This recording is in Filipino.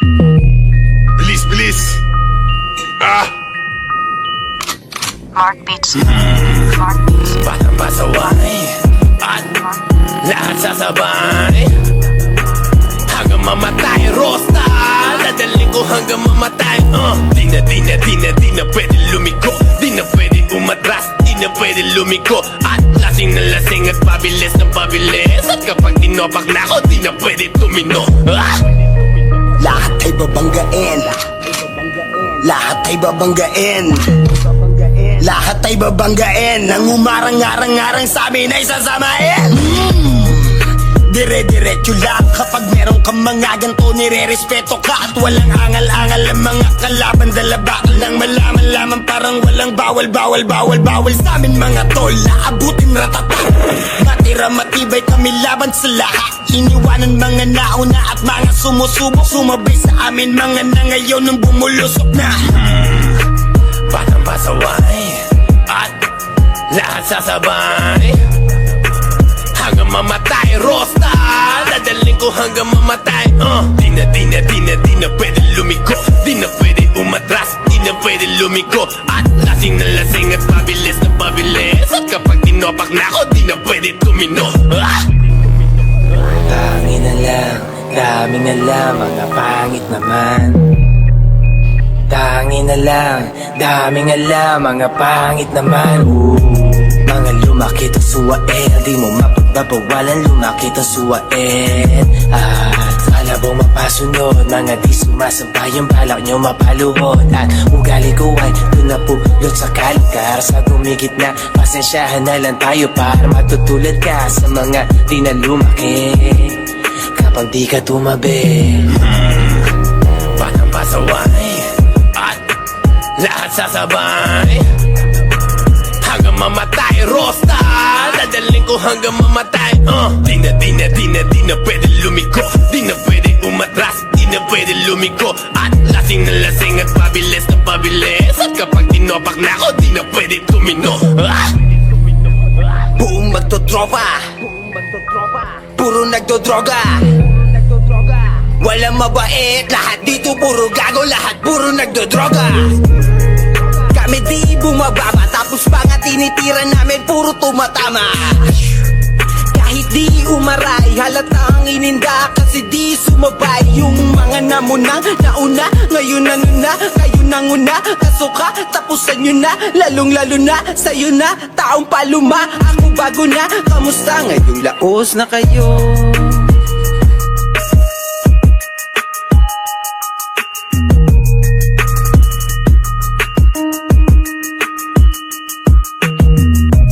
Bilis, bilis! Ah! Mark Beats. Mark Beats. Batang pasaway at lahat sasabay hanggang mamatay. Rosta, dadaling ko hanggang mamatay. Di na pwede lumiko, di na pwede umatras, di na pwede lumiko. At lasing na lasing at pabilis na pabilis. At kapag tinopak na ako, di na pwede tumino. Lahat ay babanggain, lahat ay babanggain, lahat ay babanggain. Nang umarang-arang-arang sa amin ay sasamain. Dire-diretso lang kapag meron kang mga ganto, nire-respeto ka. At walang angal-angal ang mga kalaban. Dala bakal lang malaman lamang, parang walang bawal sa amin mga tol. Naabutin ratatak, matira matibay kami laban sa lahat. Iniwanan mga nauna at mga sumusubok, sumabay sa amin mga na ngayon nung bumulusok na. Batang pasaway at lahat sasabay hanggang mamatay. Rosta, dadaling ko hanggang mamatay. Di na pwede lumiko, di na pwede umatras, di na pwede lumiko. At lasing na lasing at pabilis na pabilis. At kapag tinopak na ako, di na pwede tumino. Pangin na lang, daming alam, mga pangit naman. Tangin na lang, daming alam, mga pangit naman. Mga lumakit ang suwain, di mo mapagbabawalan, lumakit ang suwain. At alabong mapasunod, mga di sumasampay, yung balak nyo mapaluhod. At ugali ko ay doon na pulot sa kalkar. Sa gumigit na, pasensyahan na lang tayo para matutulad ka sa mga di na lumaki kapag di ka tumabi. Batang pasaway at lahat sasabay hanggang mamatay. Rosta, dadaling ko hanggang mamatay. Di na pwede lumiko, di na pwede umatras, di na pwede lumiko. At lasing na lasing at pabilis na pabilis. At kapag tinopak na ako, di na pwede tumino. Buong magtotropa, puro nagdodroga. Walang mabait, lahat dito puro gago, lahat puro nagdodroga. Kami di bumababa, tapos pa nga tinitira namin, puro tumatama. Kahit di umaray, halatang ininda kasi di sumabay. Yung mga namunang nauna, ngayon ano na, kayo nang una. Kasuka, tapusan nyo na, lalong lalo na sa'yo na, taong paluma. Ako bago na, kamusta ngayong laos na kayo?